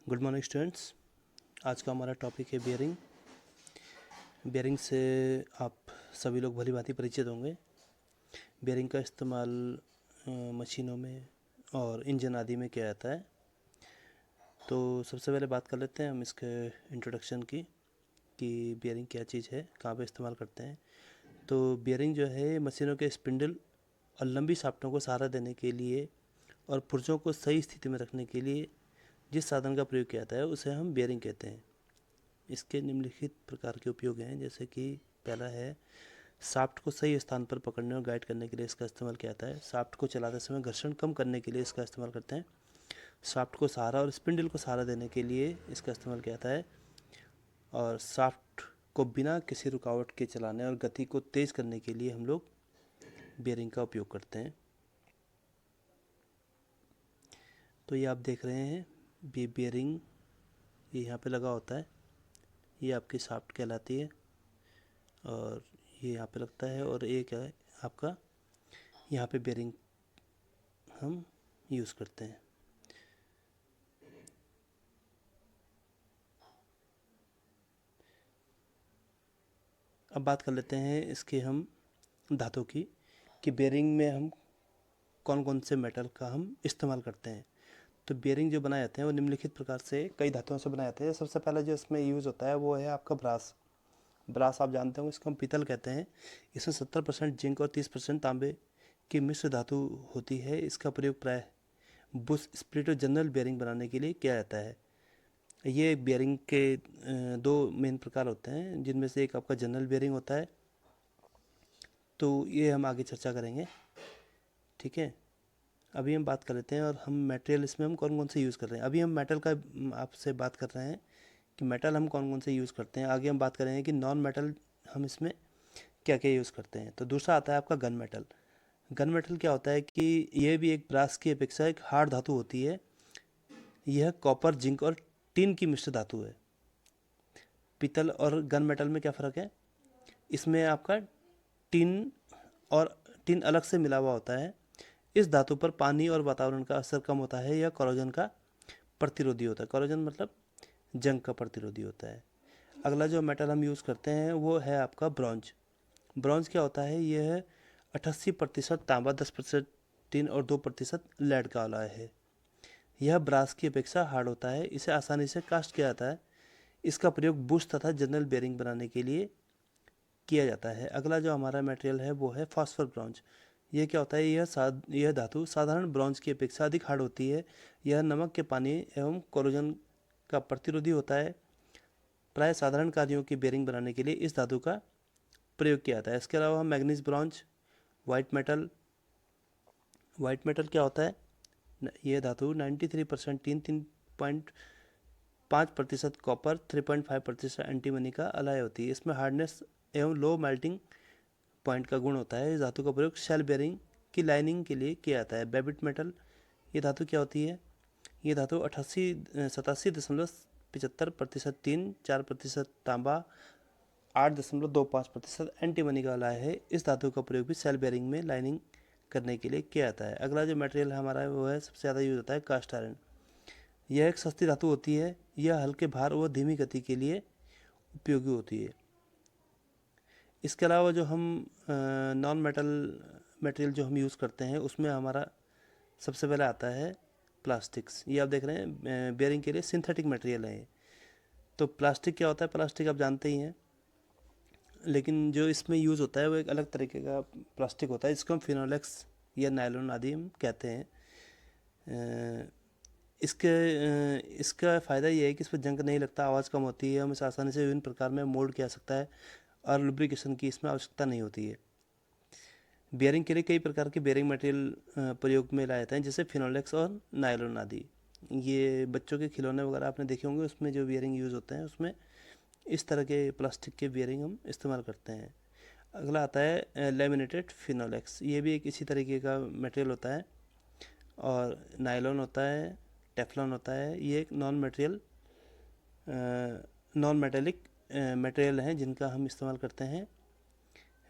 Good morning students. आज का हमारा टॉपिक है बियरिंग। बियरिंग से आप सभी लोग भली भांति परिचित होंगे। बियरिंग का इस्तेमाल मशीनों में और इंजन आदि में किया जाता है। तो सबसे पहले बात कर लेते हैं हम इसके इंट्रोडक्शन की कि बियरिंग क्या चीज़ है, कहाँ पे इस्तेमाल करते हैं। तो बियरिंग जो है मशीनों के स्पिंडल और लंबी शाफ्टों को सहारा देने के लिए और पुर्जों को सही स्थिति में रखने के लिए जिस साधन का प्रयोग किया जाता है उसे हम बियरिंग कहते हैं। इसके निम्नलिखित प्रकार के उपयोग हैं, जैसे कि पहला है शाफ्ट को सही स्थान पर पकड़ने और गाइड करने के लिए इसका इस्तेमाल किया जाता है। शाफ्ट को चलाते समय घर्षण कम करने के लिए इसका इस्तेमाल करते हैं। शाफ्ट को सहारा और स्पिंडल को सहारा देने के लिए इसका इस्तेमाल किया जाता है। और शाफ्ट को बिना किसी रुकावट के चलाने और गति को तेज करने के लिए हम लोग बियरिंग का उपयोग करते हैं। तो ये आप देख रहे हैं, बियरिंग ये यहाँ पे लगा होता है। ये आपकी शाफ्ट कहलाती है और ये यहाँ पे लगता है, और एक है आपका यहाँ पे बेरिंग हम यूज़ करते हैं। अब बात कर लेते हैं इसके हम धातु की, कि बेरिंग में हम कौन कौन से मेटल का हम इस्तेमाल करते हैं। तो बेरिंग जो बनाए जाते हैं वो निम्नलिखित प्रकार से कई धातुओं से बनाए जाते हैं। सबसे पहला जो इसमें यूज़ होता है वो है आपका ब्रास। ब्रास आप जानते हो, इसको हम पीतल कहते हैं। इसमें 70% जिंक और 30% तांबे की मिश्र धातु होती है। इसका प्रयोग प्राय बुश स्प्लिट और जनरल बेरिंग बनाने के लिए किया जाता है। ये बेरिंग के दो मेन प्रकार होते हैं, जिनमें से एक आपका जनरल बेरिंग होता है। तो ये हम आगे चर्चा करेंगे, ठीक है। अभी हम बात कर लेते हैं और हम मटेरियल इसमें हम कौन कौन से यूज़ कर रहे हैं। अभी हम मेटल का आपसे बात कर रहे हैं कि मेटल हम कौन कौन से यूज़ करते हैं। आगे हम बात करेंगे कि नॉन मेटल हम इसमें क्या क्या यूज़ करते हैं। तो दूसरा आता है आपका गन मेटल। गन मेटल क्या होता है कि यह भी एक ब्रास की अपेक्षा एक हार्ड धातु होती है। यह कॉपर, जिंक और टिन की मिश्र धातु है। पीतल और गन मेटल में क्या फ़र्क है? इसमें आपका टिन और टिन अलग से मिला हुआ होता है। इस धातु पर पानी और वातावरण का असर कम होता है। यह कोरोजन का प्रतिरोधी होता है। कोरोजन मतलब जंग का प्रतिरोधी होता है। अगला जो मेटल हम यूज़ करते हैं वो है आपका ब्रॉन्ज। ब्रॉन्ज क्या होता है? यह 88% तांबा, 10% टिन और 2% लेड का वाला है। यह ब्रास की अपेक्षा हार्ड होता है। इसे आसानी से कास्ट किया जाता है। इसका प्रयोग बुश तथा जनरल बेरिंग बनाने के लिए किया जाता है। अगला जो हमारा मटेरियल है वो है फॉस्फर ब्रॉन्ज। यह क्या होता है? यह धातु साधारण ब्रॉन्ज की अपेक्षा अधिक हार्ड होती है। यह नमक के पानी एवं कोरोजन का प्रतिरोधी होता है। प्राय साधारण कार्यों की बेरिंग बनाने के लिए इस धातु का प्रयोग किया जाता है। इसके अलावा हम manganese bronze, white metal. White metal क्या होता है? यह धातु 93% टीन, 3.5% कॉपर, 3.5% एंटीमनी का अलाय होती है। इसमें हार्डनेस एवं लो मेल्टिंग पॉइंट का गुण होता है। इस धातु का प्रयोग शेल बेरिंग की लाइनिंग के लिए किया जाता है। बेबिट मेटल, ये धातु क्या होती है? ये धातु 87.75% टीन, 4% तांबा, 8.25% एंटीमनी का अलाय है। इस धातु का प्रयोग भी सेल बेरिंग में लाइनिंग करने के लिए किया जाता है। अगला जो मटेरियल हमारा है वो है, सबसे ज़्यादा यूज होता है कास्ट आयरन। यह एक सस्ती धातु होती है। यह हल्के भार व धीमी गति के लिए उपयोगी होती है। इसके अलावा जो हम नॉन मेटल मटेरियल जो हम यूज़ करते हैं उसमें हमारा सबसे पहले आता है प्लास्टिक्स। ये आप देख रहे हैं बेयरिंग के लिए सिंथेटिक मटेरियल है ये। तो प्लास्टिक क्या होता है? प्लास्टिक आप जानते ही हैं, लेकिन जो इसमें यूज़ होता है वो एक अलग तरीके का प्लास्टिक होता है, जिसको हम फिनोलेक्स या नायलॉन आदि हम कहते हैं। इसका फ़ायदा ये है कि इस पर जंग नहीं लगता, आवाज़ कम होती है, हम इसे आसानी से विभिन्न प्रकार में मोल्ड किया सकता है और लुब्रिकेशन की इसमें आवश्यकता नहीं होती है। बेयरिंग के लिए कई प्रकार के बेयरिंग मटेरियल प्रयोग में लाए जाते हैं, जैसे फिनोलेक्स और नायलॉन आदि। ये बच्चों के खिलौने वगैरह आपने देखे होंगे, उसमें जो बेयरिंग यूज़ होते हैं उसमें इस तरह के प्लास्टिक के बेयरिंग हम इस्तेमाल करते हैं। अगला आता है लेमिनेटेड फिनोलेक्स। ये भी एक इसी तरीके का मटेरियल होता है। और नायलॉन होता है, टेफ्लॉन होता है। ये एक नॉन मेटेलिक मटेरियल हैं जिनका हम इस्तेमाल करते हैं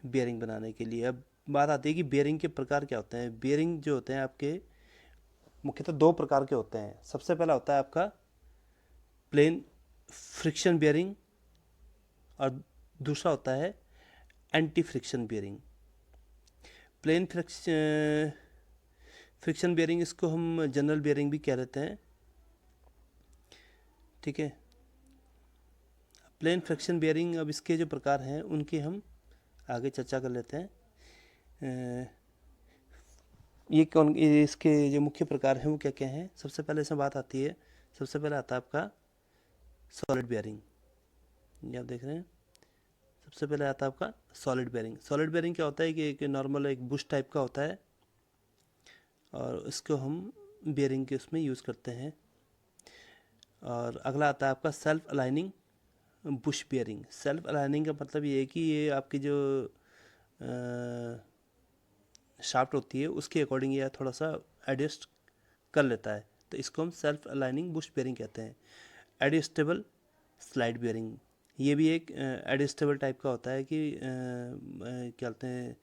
बेयरिंग बनाने के लिए। अब बात आती है कि बेयरिंग के प्रकार क्या होते हैं। बेयरिंग जो होते हैं आपके मुख्यतः दो प्रकार के होते हैं। सबसे पहला होता है आपका प्लेन फ्रिक्शन बेयरिंग और दूसरा होता है anti friction bearing. Plain friction bearing, इसको हम जनरल बेयरिंग भी कह देते हैं, ठीक है। प्लेन फ्रिक्शन बेयरिंग, अब इसके जो प्रकार हैं उनकी हम आगे चर्चा कर लेते हैं। इसके जो मुख्य प्रकार हैं वो क्या क्या हैं। सबसे पहले इसमें बात आती है, सबसे पहले आता है आपका सॉलिड बेयरिंग। ये आप देख रहे हैं, सबसे पहले आता है आपका सॉलिड बेयरिंग। सॉलिड बेयरिंग क्या होता है कि एक नॉर्मल एक बुश टाइप का होता है और इसको हम बेयरिंग के उसमें यूज़ करते हैं। और अगला आता है आपका self aligning Bush bearing. Self aligning का मतलब ये है कि ये आपकी जो शाफ्ट होती है उसके अकॉर्डिंग ये थोड़ा सा एडजस्ट कर लेता है, तो इसको हम सेल्फ अलाइनिंग बुश बेयरिंग कहते हैं। एडजस्टेबल स्लाइड बेयरिंग, ये भी एक एडजस्टेबल टाइप का होता है कि क्या कहते हैं,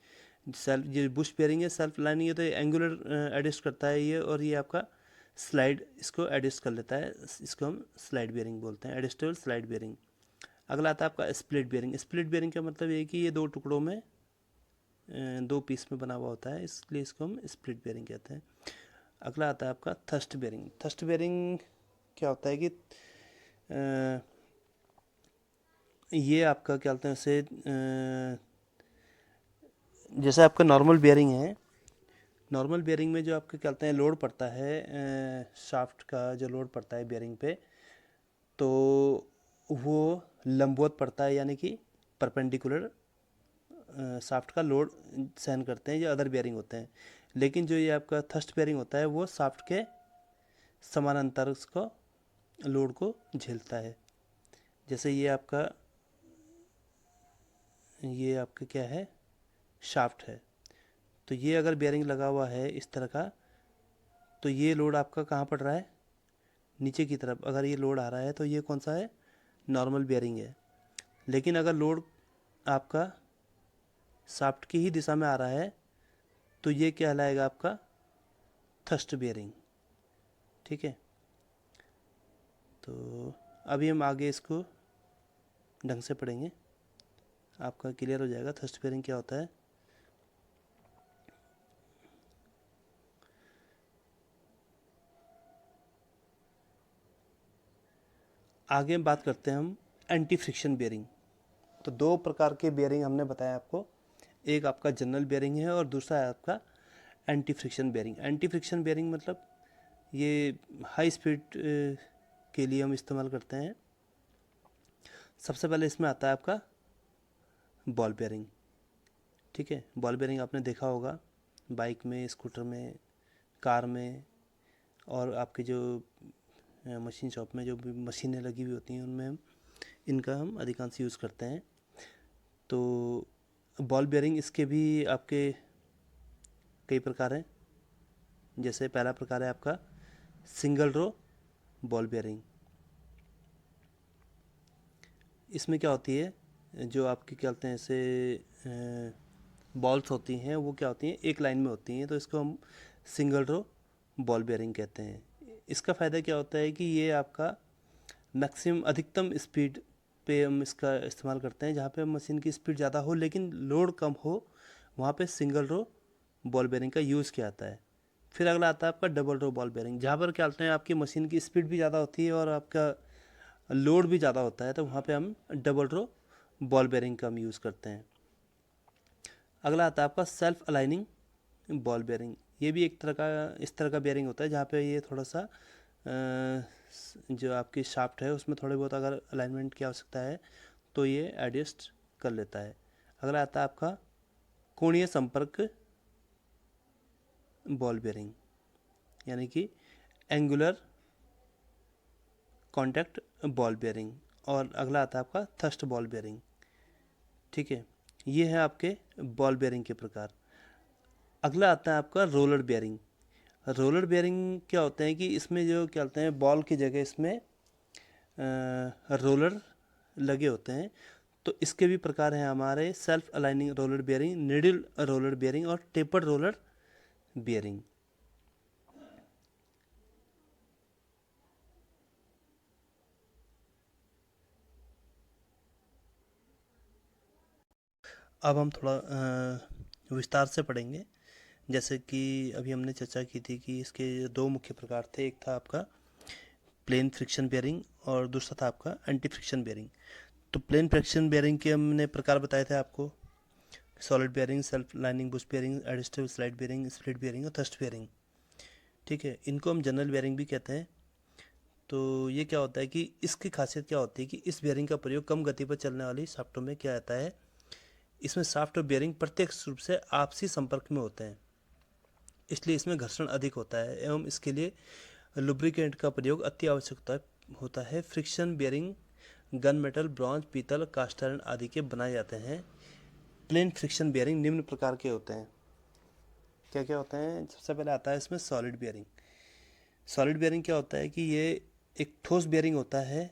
सेल्फ ये बुश बेयरिंग है, सेल्फ अलाइनिंग है तो एंगुलर एडजस्ट करता है ये, और ये आपका स्लाइड इसको एडजस्ट कर लेता है, इसको हम स्लाइड बेयरिंग बोलते हैं, एडजस्टेबल स्लाइड बेयरिंग। अगला आता है आपका स्प्लिट बेयरिंग। स्प्लिट बेयरिंग का मतलब ये है कि ये दो टुकड़ों में दो पीस में बना हुआ होता है, इसलिए इसको हम स्प्लिट बेयरिंग कहते हैं। अगला आता है आपका थ्रस्ट बेयरिंग। थ्रस्ट बेयरिंग क्या होता है कि ये आपका क्या बोलते हैं उसे, जैसे आपका नॉर्मल बेयरिंग है, नॉर्मल बेयरिंग में जो आपका क्या बोलते हैं लोड पड़ता है शाफ्ट का, जो लोड पड़ता है बेयरिंग पे, तो वो लंबवत पड़ता है, यानी कि परपेंडिकुलर शाफ्ट का लोड सहन करते हैं जो अदर बेयरिंग होते हैं। लेकिन जो ये आपका थ्रस्ट बेयरिंग होता है वो शाफ्ट के समानांतर उसको लोड को झेलता है। जैसे ये आपका क्या है, शाफ्ट है, तो ये अगर बेयरिंग लगा हुआ है इस तरह का, तो ये लोड आपका कहाँ पड़ रहा है, नीचे की तरफ। अगर ये लोड आ रहा है तो ये कौन सा है, नॉर्मल बेयरिंग है। लेकिन अगर लोड आपका शाफ्ट की ही दिशा में आ रहा है तो ये कहलाएगा आपका थ्रस्ट बेयरिंग, ठीक है। तो अभी हम आगे इसको ढंग से पढ़ेंगे, आपका क्लियर हो जाएगा थ्रस्ट बेयरिंग क्या होता है। आगे हम बात करते हैं हम एंटी फ्रिक्शन बेयरिंग। तो दो प्रकार के बेयरिंग हमने बताया आपको, एक आपका जनरल बेयरिंग है और दूसरा है आपका anti friction bearing. Anti friction bearing मतलब ये हाई स्पीड के लिए हम इस्तेमाल करते हैं। सबसे पहले इसमें आता है आपका बॉल बेयरिंग, ठीक है। बॉल बेयरिंग आपने देखा होगा बाइक में, स्कूटर में, कार में, और आपके जो मशीन शॉप में जो भी मशीनें लगी हुई होती हैं उनमें हम इनका हम अधिकांश यूज़ करते हैं। तो बॉल बेयरिंग, इसके भी आपके कई प्रकार हैं। जैसे पहला प्रकार है आपका सिंगल रो बॉल बेयरिंग। इसमें क्या होती है, जो आपके क्या बोलते हैं ऐसे बॉल्स होती हैं वो क्या होती हैं, एक लाइन में होती हैं, तो इसको हम सिंगल रो बॉल बेयरिंग कहते हैं। इसका फ़ायदा क्या होता है कि ये आपका मैक्सिमम अधिकतम स्पीड पे हम इसका इस्तेमाल करते हैं, जहाँ पे मशीन की स्पीड ज़्यादा हो लेकिन लोड कम हो, वहाँ पे सिंगल रो बॉल बेयरिंग का यूज़ किया जाता है। फिर अगला आता है आपका डबल रो बॉल बेयरिंग, जहाँ पर क्या बोलते हैं आपकी मशीन की स्पीड भी ज़्यादा होती है और आपका लोड भी ज़्यादा होता है, तो वहाँ पे हम डबल रो बॉल बेयरिंग का हम यूज़ करते हैं। अगला आता है आपका सेल्फ अलाइनिंग बॉल बेयरिंग। ये भी एक तरह का इस तरह का बेयरिंग होता है जहाँ पे ये थोड़ा सा जो आपकी शाफ्ट है उसमें थोड़े बहुत अगर अलाइनमेंट की आवश्यकता है तो ये एडजस्ट कर लेता है। अगला आता है आपका कोणीय संपर्क बॉल बेयरिंग, यानी कि एंगुलर कॉन्टैक्ट बॉल बेयरिंग। और अगला आता है आपका थ्रस्ट बॉल बेयरिंग, ठीक है। ये है आपके बॉल बेयरिंग के प्रकार। अगला आता है आपका रोलर बेयरिंग। रोलर बेयरिंग क्या होते हैं कि इसमें जो क्या होते हैं, बॉल की जगह इसमें रोलर लगे होते हैं। तो इसके भी प्रकार हैं हमारे self aligning roller bearing, needle roller bearing और टेपर्ड रोलर बेयरिंग। अब हम थोड़ा विस्तार से पढ़ेंगे। जैसे कि अभी हमने चर्चा की थी कि इसके दो मुख्य प्रकार थे, एक था आपका प्लेन फ्रिक्शन बेयरिंग और दूसरा था आपका एंटी फ्रिक्शन बेयरिंग। तो प्लेन फ्रिक्शन बेयरिंग के हमने प्रकार बताए थे आपको, solid bearing, self lining bush bearing, एडिस्टिव स्लाइड बेयरिंग, स्प्लिट बेयरिंग और थ्रस्ट बेयरिंग। ठीक है, इनको हम जनरल बेयरिंग भी कहते हैं। तो ये क्या होता है कि इसकी खासियत क्या होती है कि इस बेयरिंग का प्रयोग कम गति पर चलने वाली शाफ्टों में किया जाता है। इसमें शाफ्ट और बेयरिंग प्रत्यक्ष रूप से आपसी संपर्क में होते हैं, इसलिए इसमें घर्षण अधिक होता है एवं इसके लिए लुब्रिकेंट का प्रयोग अति आवश्यक होता है। Friction bearing gun metal, bronze, पीतल, कास्ट आयरन आदि के बनाए जाते हैं। प्लेन फ्रिक्शन बेयरिंग निम्न प्रकार के होते हैं। क्या क्या होते हैं? सबसे पहले आता है इसमें सॉलिड बेयरिंग। सॉलिड बेयरिंग क्या होता है कि ये एक ठोस बेयरिंग होता है।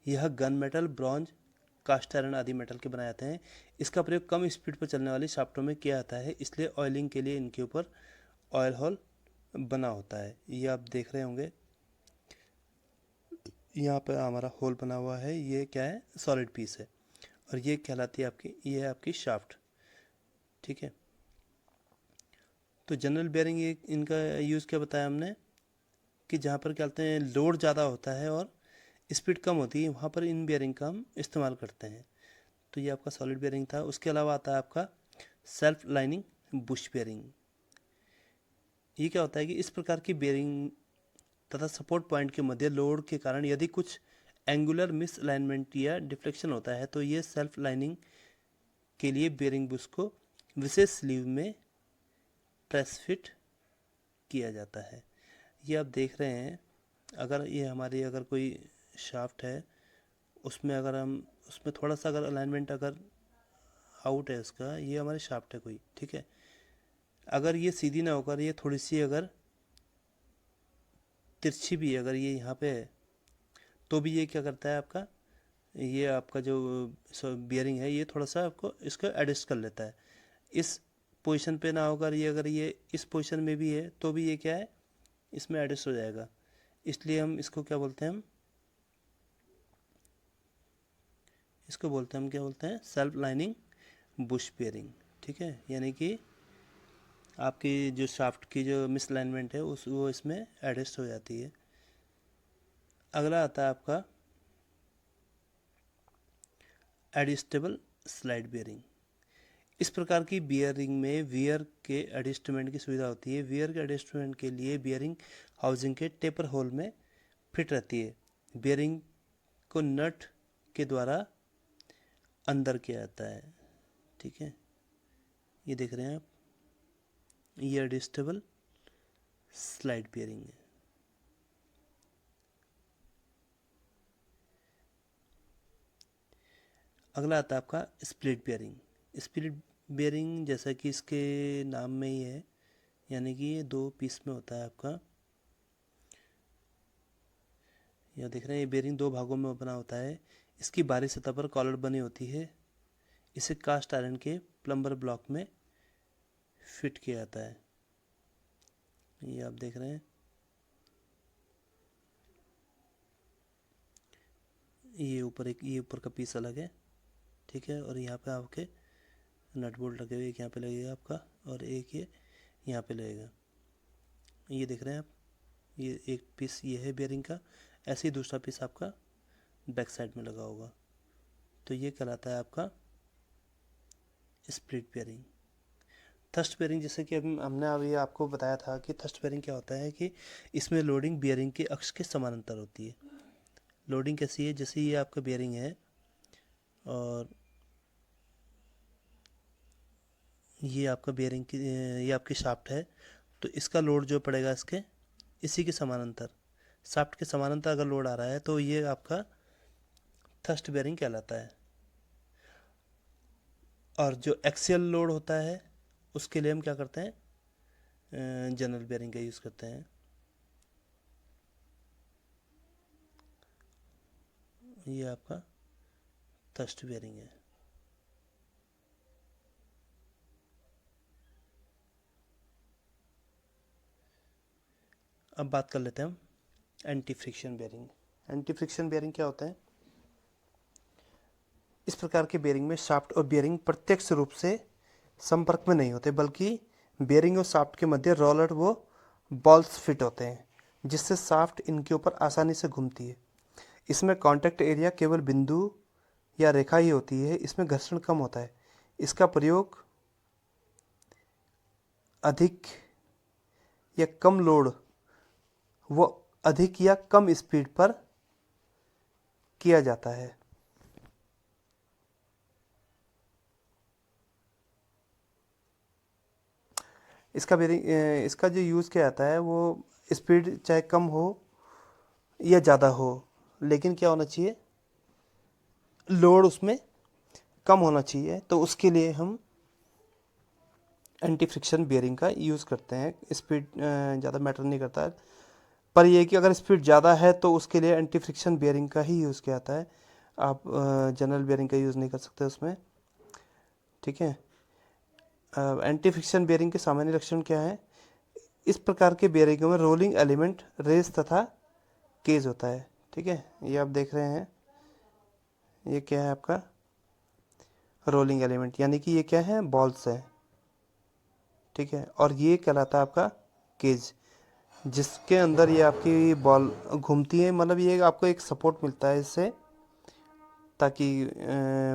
यह gun metal, bronze, cast iron आदि मेटल के बनाए जाते हैं। इसका प्रयोग कम स्पीड पर चलने वाली शाफ्टों में किया जाता है, इसलिए ऑयलिंग के लिए इनके ऊपर ऑयल होल बना होता है। ये आप देख रहे होंगे, यहाँ पर हमारा होल बना हुआ है, ये क्या है? सॉलिड पीस है। और ये कहलाती है आपकी, ये है आपकी शाफ्ट। ठीक है, तो जनरल बेयरिंग ये इनका यूज़ क्या बताया हमने कि जहाँ पर क्या कहते हैं लोड ज़्यादा होता है और स्पीड कम होती है, वहाँ पर इन बेयरिंग का हम इस्तेमाल करते हैं। तो ये आपका सॉलिड बेयरिंग था। उसके अलावा आता है आपका सेल्फ लाइनिंग बुश बेयरिंग। ये क्या होता है कि इस प्रकार की बेयरिंग तथा सपोर्ट पॉइंट के मध्य लोड के कारण यदि कुछ एंगुलर मिस अलाइनमेंट या डिफ्लेक्शन होता है तो ये सेल्फ लाइनिंग के लिए बेयरिंग बुश को विशेष स्लीव में प्रेस फिट किया जाता है। ये आप देख रहे हैं, अगर ये हमारी अगर कोई शाफ्ट है, उसमें अगर हम उसमें थोड़ा सा अगर अलाइनमेंट अगर आउट है उसका, ये हमारी शाफ्ट है कोई, ठीक है, अगर ये सीधी ना होकर ये थोड़ी सी अगर तिरछी भी अगर ये यहाँ पे है, तो भी ये क्या करता है आपका, ये आपका जो बियरिंग है ये थोड़ा सा आपको इसको एडजस्ट कर लेता है। इस पोजीशन पे ना होकर ये अगर ये इस पोजीशन में भी है तो भी ये क्या है, इसमें एडजस्ट हो जाएगा। इसलिए हम इसको क्या बोलते हैं, हम इसको बोलते हैं, हम क्या बोलते हैं, सेल्फ लाइनिंग बुश बेयरिंग। ठीक है, यानी कि आपकी जो शाफ्ट की जो मिसलाइनमेंट है उस वो इसमें एडजस्ट हो जाती है। अगला आता है आपका एडजस्टेबल स्लाइड बेयरिंग। इस प्रकार की बियरिंग में वियर के एडजस्टमेंट की सुविधा होती है। वियर के एडजस्टमेंट के लिए बियरिंग हाउसिंग के टेपर होल में फिट रहती है। बियरिंग को नट के द्वारा अंदर किया जाता है। ठीक है, ये देख रहे हैं आप, ये एडजस्टेबल स्लाइड बियरिंग है। अगला आता है आपका स्प्लिट बियरिंग। स्प्लिट बियरिंग जैसा कि इसके नाम में ही है, यानी कि ये दो पीस में होता है आपका। यह देख रहे हैं, ये बेयरिंग दो भागों में बना होता है। इसकी बाहरी सतह पर कॉलर बनी होती है। इसे कास्ट आयरन के प्लम्बर ब्लॉक में फिट किया जाता है। ये आप देख रहे हैं, ये ऊपर का पीस अलग है। ठीक है, और यहाँ पे आपके नट बोल्ट लगे हुए, एक यहाँ पे लगेगा आपका और एक ये यहाँ पे लगेगा। ये देख रहे हैं आप, ये एक पीस ये है बेयरिंग का, ऐसे ही दूसरा पीस आपका बैक साइड में लगा होगा। तो ये कहलाता है आपका स्प्लिट बेयरिंग। थ्रस्ट बेयरिंग, जैसे कि अभी हमने अभी आपको बताया था कि थ्रस्ट बेयरिंग क्या होता है कि इसमें लोडिंग बेयरिंग के अक्ष के समानांतर होती है। लोडिंग कैसी है, जैसे ये आपका बेयरिंग है और ये आपका बेयरिंग की, ये आपकी शाफ्ट है, तो इसका लोड जो पड़ेगा इसके इसी के समानांतर, शाफ्ट के समानांतर अगर लोड आ रहा है तो ये आपका थ्रस्ट बेयरिंग कहलाता है। और जो एक्सियल लोड होता है उसके लिए हम क्या करते हैं, जनरल बेयरिंग का यूज़ करते हैं। ये आपका थ्रस्ट बेयरिंग है। अब बात कर लेते हैं हम anti friction bearing. Anti friction bearing क्या होता है? इस प्रकार के बेरिंग में शाफ्ट और बेरिंग प्रत्यक्ष रूप से संपर्क में नहीं होते, बल्कि बेरिंग और शाफ्ट के मध्य रोलर वो बॉल्स फिट होते हैं, जिससे शाफ्ट इनके ऊपर आसानी से घूमती है। इसमें कांटेक्ट एरिया केवल बिंदु या रेखा ही होती है। इसमें घर्षण कम होता है। इसका प्रयोग अधिक या कम लोड व अधिक या कम स्पीड पर किया जाता है। इसका जो यूज़ किया जाता है वो स्पीड चाहे कम हो या ज़्यादा हो, लेकिन क्या होना चाहिए, लोड उसमें कम होना चाहिए। तो उसके लिए हम एंटी फ्रिक्शन बेरिंग का यूज़ करते हैं। स्पीड ज़्यादा मैटर नहीं करता है, पर यह कि अगर स्पीड ज़्यादा है तो उसके लिए एंटी फ्रिक्शन बेरिंग का ही यूज़ किया जाता है। आप जनरल बेरिंग का यूज़ नहीं कर सकते उसमें, ठीक है। एंटी फ्रिक्शन बेरिंग के सामान्य लक्षण क्या है? इस प्रकार के बेरिंगों में रोलिंग एलिमेंट, रेस तथा केज होता है, ठीक है। ये आप देख रहे हैं, ये क्या है आपका रोलिंग एलिमेंट, यानी कि ये क्या है, बॉल्स है, ठीक है। और ये कहलाता है आपका केज, जिसके अंदर ये आपकी बॉल घूमती है। मतलब ये आपको एक सपोर्ट मिलता है इससे, ताकि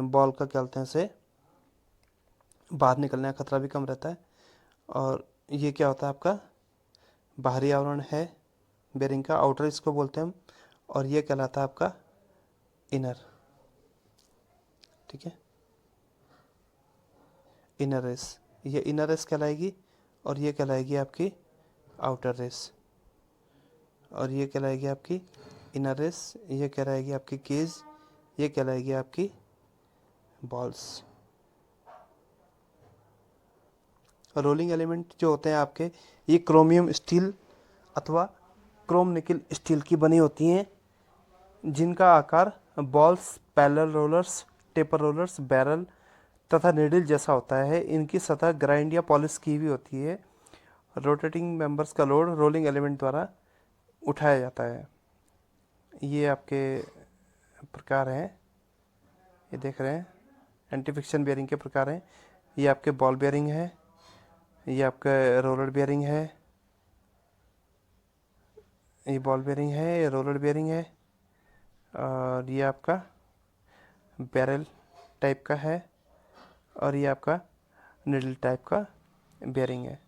बॉल का क्या बोलते हैं से बाहर निकलने का खतरा भी कम रहता है। और ये क्या होता है आपका बाहरी आवरण है बेरिंग का, आउटर इसको बोलते हैं हम, और ये कहलाता है आपका इनर, ठीक है, इनर रेस। ये इनर रेस कहलाएगी, और ये कहलाएगी आपकी आउटर रेस, और ये कहलाएगी आपकी इनर रेस, ये कहलाएगी आपकी केज, ये कहलाएगी आपकी बॉल्स। रोलिंग एलिमेंट जो होते हैं आपके, ये क्रोमियम स्टील अथवा क्रोम निकल स्टील की बनी होती हैं, जिनका आकार balls, parallel rollers, taper rollers, barrel तथा नीडल जैसा होता है। इनकी सतह ग्राइंड या पॉलिश की हुई होती है। रोटेटिंग मेंबर्स का लोड रोलिंग एलिमेंट द्वारा उठाया जाता है। ये आपके प्रकार हैं, ये देख रहे हैं एंटी फ्रिक्शन बेरिंग के प्रकार हैं। ये आपके बॉल बेरिंग है, ये आपका रोलर बेरिंग है, ये बॉल बेरिंग है, ये रोलर बेरिंग है, और ये आपका बैरल टाइप का है, और ये आपका निडल टाइप का बेरिंग है।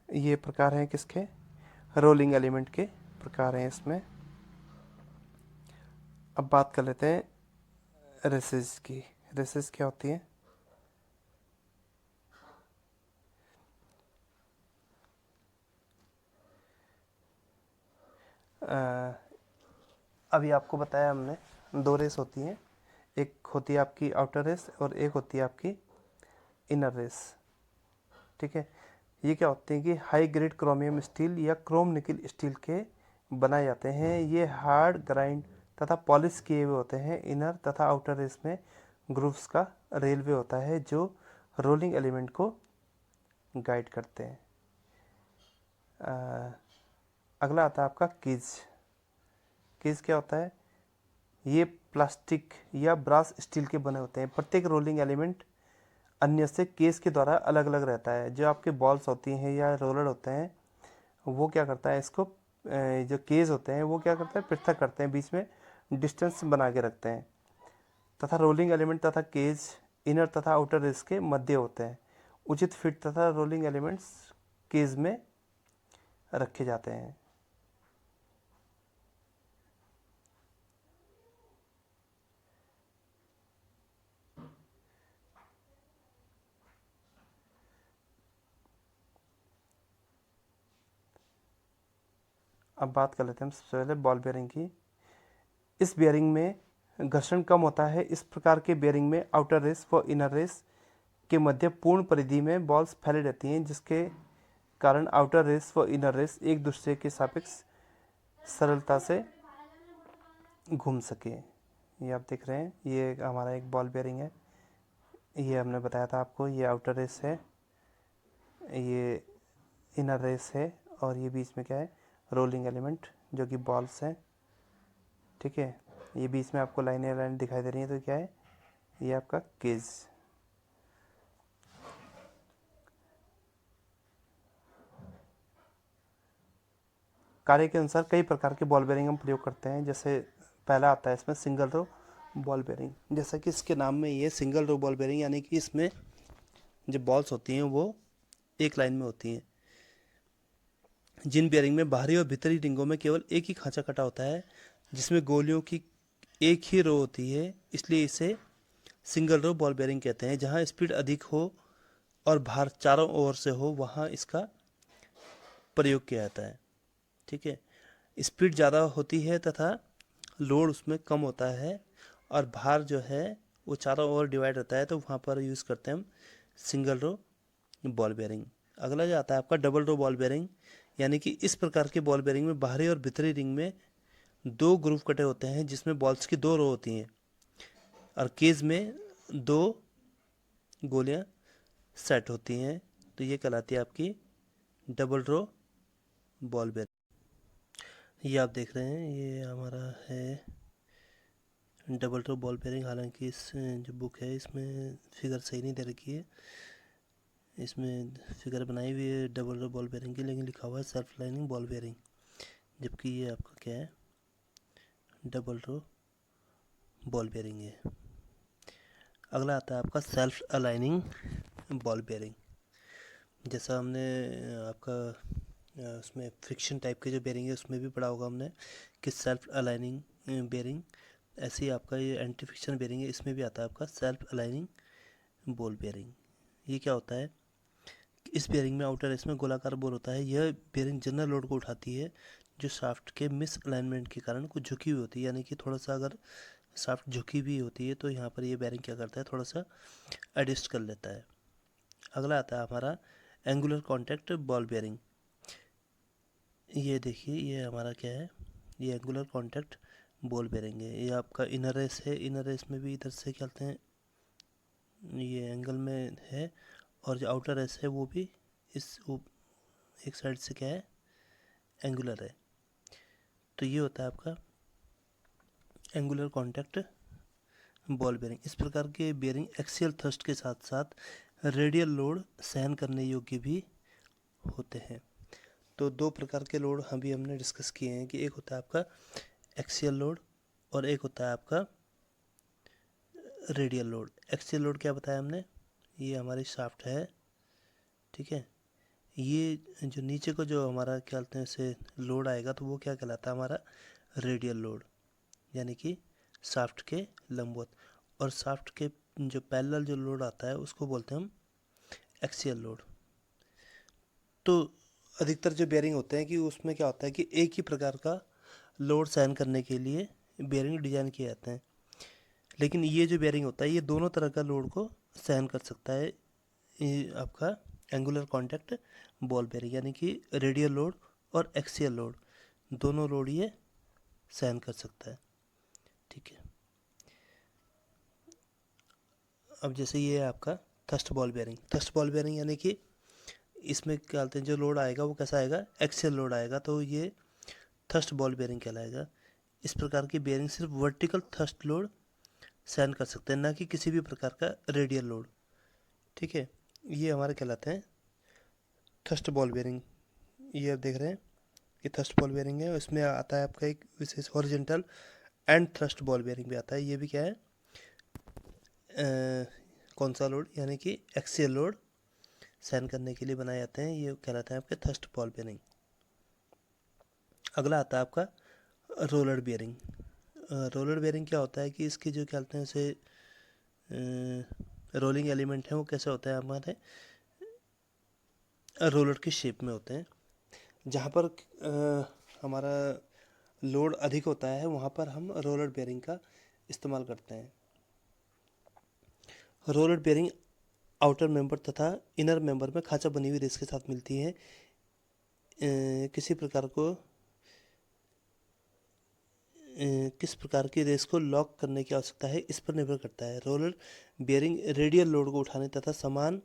ये प्रकार हैं किसके, रोलिंग एलिमेंट के प्रकार हैं इसमें। अब बात कर लेते हैं रेसेस की। रेसेस क्या होती हैं? अभी आपको बताया हमने, दो रेस होती हैं, एक होती है आपकी आउटर रेस और एक होती है आपकी इनर रेस, ठीक है। ये क्या होते हैं कि हाई ग्रेड क्रोमियम स्टील या क्रोम निकल स्टील के बनाए जाते हैं। ये हार्ड ग्राइंड तथा पॉलिश किए हुए होते हैं। इनर तथा आउटर रेस में ग्रूव्स का रेलवे होता है, जो रोलिंग एलिमेंट को गाइड करते हैं। अगला आता है आपका कीज। कीज क्या होता है? ये प्लास्टिक या ब्रास स्टील के बने होते हैं। प्रत्येक रोलिंग एलिमेंट अन्य से केस के द्वारा अलग अलग रहता है। जो आपके बॉल्स होती हैं या रोलर होते हैं, वो क्या करता है, इसको जो केस होते हैं वो क्या करते हैं, पृथक करते हैं, बीच में डिस्टेंस बना के रखते हैं। तथा रोलिंग एलिमेंट तथा केज इनर तथा आउटर रेस के मध्य होते हैं। उचित फिट तथा रोलिंग एलिमेंट्स केज में रखे जाते हैं। अब बात कर लेते हैं सबसे पहले बॉल बेयरिंग की। इस बेयरिंग में घर्षण कम होता है। इस प्रकार के बेयरिंग में आउटर रेस व इनर रेस के मध्य पूर्ण परिधि में बॉल्स फैले रहती हैं, जिसके कारण आउटर रेस व इनर रेस एक दूसरे के सापेक्ष सरलता से घूम सके। ये आप देख रहे हैं, ये हमारा एक बॉल बेयरिंग है। ये हमने बताया था आपको, ये आउटर रेस है, ये इनर रेस है, और ये बीच में क्या है, रोलिंग एलिमेंट जो कि बॉल्स हैं, ठीक है। ये बीच में आपको लाइन दिखाई दे रही है, तो क्या है, ये आपका केज। कार्य के अनुसार कई प्रकार के बॉल बेरिंग हम प्रयोग करते हैं। जैसे पहला आता है इसमें सिंगल रो बॉल बेरिंग। जैसा कि इसके नाम में ये सिंगल रो बॉल बेरिंग, यानी कि इसमें जो बॉल्स होती हैं वो एक लाइन में होती हैं। जिन बेरिंग में बाहरी और भीतरी रिंगों में केवल एक ही खांचा कटा होता है, जिसमें गोलियों की एक ही रो होती है, इसलिए इसे सिंगल रो बॉल बेरिंग कहते हैं। जहां स्पीड अधिक हो और भार चारों ओर से हो, वहां इसका प्रयोग किया जाता है। ठीक है, स्पीड ज़्यादा होती है तथा लोड उसमें कम होता है और भार जो है वो चारों ओर डिवाइड रहता है, तो वहाँ पर यूज़ करते हैं हम सिंगल रो बॉल बेरिंग। अगला जो आता है आपका डबल रो बॉल बेरिंग, यानी कि इस प्रकार के बॉल बेरिंग में बाहरी और भीतरी रिंग में दो ग्रूव कटे होते हैं, जिसमें बॉल्स की दो रो होती हैं और केज में दो गोलियां सेट होती हैं, तो ये कहलाती है आपकी डबल रो बॉल बेरिंग। ये आप देख रहे हैं, ये हमारा है डबल रो बॉल बेरिंग। हालांकि इस जो बुक है इसमें फिगर सही नहीं दे रखी है, इसमें फिगर बनाई हुई है डबल रो बॉल बेरिंग की, लेकिन लिखा हुआ है सेल्फ लाइनिंग बॉल बेरिंग, जबकि ये आपका क्या है, डबल रो बॉल बेरिंग है। अगला आता है आपका सेल्फ अलाइनिंग बॉल बेरिंग। जैसा हमने आपका उसमें फ्रिक्शन टाइप के जो बेरिंग है उसमें भी पढ़ा होगा हमने कि सेल्फ अलाइनिंग बेरिंग, ऐसे ही आपका ये एंटी फ्रिक्शन बेरिंग है, इसमें भी आता है आपका सेल्फ अलाइनिंग बॉल बेरिंग। ये क्या होता है, इस बेरिंग में आउटर रेस में गोलाकार बोर होता है। यह बेरिंग जनरल लोड को उठाती है जो शाफ्ट के मिस अलाइनमेंट के कारण कुछ झुकी हुई होती है, यानी कि थोड़ा सा अगर शाफ्ट झुकी हुई होती है तो यहाँ पर ये बेरिंग क्या करता है, थोड़ा सा एडजस्ट कर लेता है। अगला आता है हमारा एंगुलर कॉन्टैक्ट बॉल बेरिंग। ये देखिए, ये हमारा क्या है, ये एंगुलर कॉन्टैक्ट बॉल बेरिंग है। ये आपका इनर रेस है, इनर रेस में भी इधर से कहते हैं ये एंगल में है, और जो आउटर रेस है वो भी एक साइड से क्या है, एंगुलर है। तो ये होता है आपका एंगुलर कॉन्टैक्ट बॉल बेरिंग। इस प्रकार के बेरिंग एक्सियल थ्रस्ट के साथ साथ रेडियल लोड सहन करने योग्य भी होते हैं। तो दो प्रकार के लोड अभी हमने डिस्कस किए हैं कि एक होता है आपका एक्सियल लोड और एक होता है आपका रेडियल लोड। एक्सियल लोड क्या बताया हमने, ये हमारी शाफ्ट है, ठीक है, ये जो नीचे को जो हमारा क्या कहते हैं इसे लोड आएगा तो वो क्या कहलाता है, हमारा रेडियल लोड, यानी कि शाफ्ट के लंबवत। और शाफ्ट के जो पैरेलल जो लोड आता है उसको बोलते हैं हम एक्सियल लोड। तो अधिकतर जो बेरिंग होते हैं कि उसमें क्या होता है कि एक ही प्रकार का लोड सहन करने के लिए बेरिंग डिजाइन किए जाते हैं, लेकिन ये जो बेरिंग होता है ये दोनों तरह का लोड को सहन कर सकता है। ये आपका एंगुलर कॉन्टैक्ट बॉल बेरिंग, यानी कि रेडियल लोड और एक्सियल लोड दोनों लोड ये सहन कर सकता है। ठीक है, अब जैसे ये है आपका thrust ball bearing. Thrust ball bearing यानी कि इसमें क्या बोलते हैं, जो लोड आएगा वो कैसा आएगा, एक्सियल लोड आएगा, तो ये थ्रस्ट बॉल बेरिंग कहलाएगा। इस प्रकार की बेरिंग सिर्फ वर्टिकल थ्रस्ट लोड सहन कर सकते हैं, ना कि किसी भी प्रकार का रेडियल लोड। ठीक है, ये हमारे कहलाते हैं थ्रस्ट बॉल बेरिंग। ये आप देख रहे हैं ये थ्रस्ट बॉल बेरिंग है, इसमें आता है आपका एक विशेष horizontal and thrust ball bearing भी आता है। ये भी क्या है, कौन सा लोड, यानी कि एक्सियल लोड सहन करने के लिए बनाए जाते हैं, ये कहलाते हैं आपके थ्रस्ट बॉल बेरिंग। अगला आता है आपका रोलर बेरिंग। रोलर बेरिंग क्या होता है कि इसके जो क्या कहते हैं उसे रोलिंग एलिमेंट हैं वो कैसे होते हैं, हमारे रोलर की शेप में होते हैं। जहाँ पर हमारा लोड अधिक होता है वहाँ पर हम रोलर बेरिंग का इस्तेमाल करते हैं। रोलर बेरिंग आउटर मेंबर तथा इनर मेंबर में खांचा बनी हुई रेस के साथ मिलती है। किस प्रकार की रेस को लॉक करने की आवश्यकता है इस पर निर्भर करता है। रोलर बेरिंग रेडियल लोड को उठाने तथा समान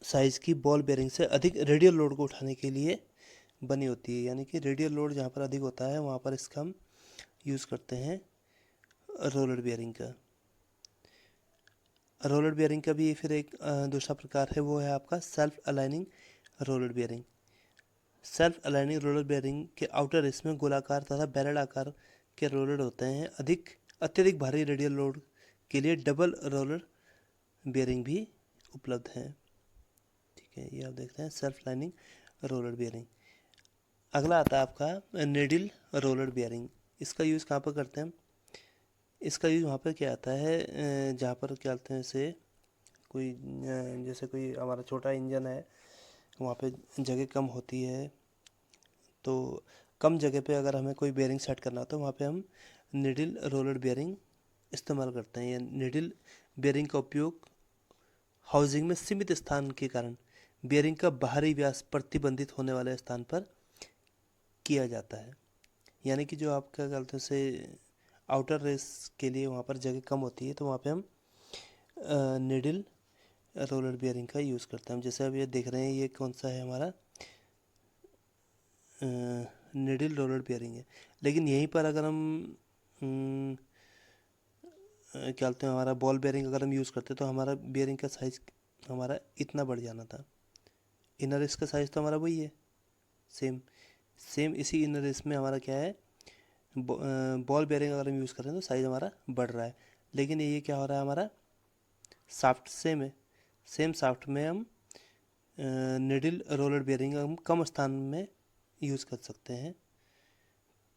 साइज की बॉल बेरिंग से अधिक रेडियल लोड को उठाने के लिए बनी होती है, यानी कि रेडियल लोड जहाँ पर अधिक होता है वहाँ पर इसका हम यूज़ करते हैं रोलर बेयरिंग का। रोलर बेयरिंग का भी फिर एक दूसरा प्रकार है, वो है आपका self aligning roller bearing. Self aligning roller bearing के आउटर रेस में गोलाकार तथा बैरल आकार के रोलर होते हैं। अत्यधिक भारी रेडियल लोड के लिए डबल रोलर बेयरिंग भी उपलब्ध हैं। ठीक है, ये आप देख रहे हैं सेल्फ लाइनिंग रोलर बेयरिंग। अगला आता है आपका निडिल रोलर बेयरिंग। इसका यूज़ कहाँ पर करते हैं? इसका यूज़ वहाँ पर क्या आता है, जहाँ पर क्या बोलते हैं इसे, कोई जैसे कोई हमारा छोटा इंजन है, वहाँ पे जगह कम होती है, तो कम जगह पे अगर हमें कोई बेयरिंग सेट करना हो तो वहाँ पे हम निडिल रोलर बेयरिंग इस्तेमाल करते हैं। या निडिल बेयरिंग का उपयोग हाउसिंग में सीमित स्थान के कारण बेयरिंग का बाहरी व्यास प्रतिबंधित होने वाले स्थान पर किया जाता है। यानी कि जो आपका गलती से आउटर रेस के लिए वहाँ पर जगह कम होती है, तो वहाँ पे हम निडिल रोलर बेयरिंग का यूज़ करते हैं। जैसे अब ये देख रहे हैं, ये कौन सा है हमारा निडिल रोलर बेयरिंग है। लेकिन यहीं पर अगर हम क्या बोलते हैं, हमारा बॉल बेयरिंग अगर हम यूज़ करते तो हमारा बेयरिंग का साइज़ हमारा इतना बढ़ जाना था। इनर रेस का साइज़ तो हमारा वही है, सेम सेम इसी इनर रेस में हमारा क्या है, बॉल बेयरिंग अगर हम यूज़ कर रहे हैं तो साइज़ हमारा बढ़ रहा है। लेकिन ये क्या हो रहा है, हमारा शाफ्ट सेम है, सेम शाफ्ट में हम निडिल रोलर बेयरिंग हम कम स्थान में यूज़ कर सकते हैं।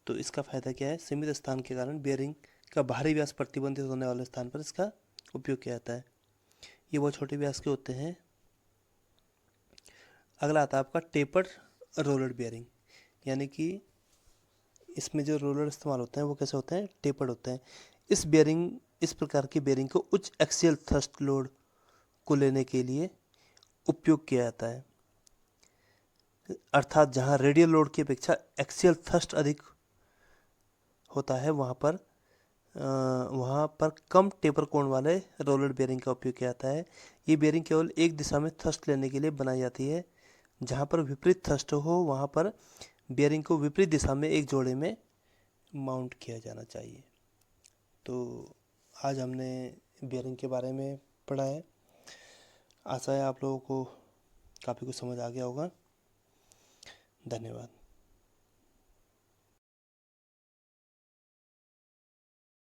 तो इसका फ़ायदा क्या है, सीमित स्थान के कारण बेयरिंग का बाहरी व्यास प्रतिबंधित होने वाले स्थान पर इसका उपयोग किया जाता है। ये बहुत छोटे व्यास के होते हैं। अगला आता है आपका टेपर्ड रोलर बेयरिंग। यानी कि इसमें जो रोलर इस्तेमाल होते हैं वो कैसे होते हैं, टेपर्ड होते हैं। इस प्रकार की बेयरिंग को उच्च एक्सियल थ्रस्ट लोड को लेने के लिए उपयोग किया जाता है। अर्थात जहाँ रेडियल लोड की अपेक्षा एक्सियल थ्रस्ट अधिक होता है, वहाँ पर कम टेपर कोण वाले रोलर बेयरिंग का उपयोग किया जाता है। ये बेयरिंग केवल एक दिशा में थ्रस्ट लेने के लिए बनाई जाती है। जहाँ पर विपरीत थ्रस्ट हो वहाँ पर बेयरिंग को विपरीत दिशा में एक जोड़े में माउंट किया जाना चाहिए। तो आज हमने बेयरिंग के बारे में पढ़ा है। आशा है आप लोगों को काफ़ी कुछ समझ आ गया होगा। धन्यवाद।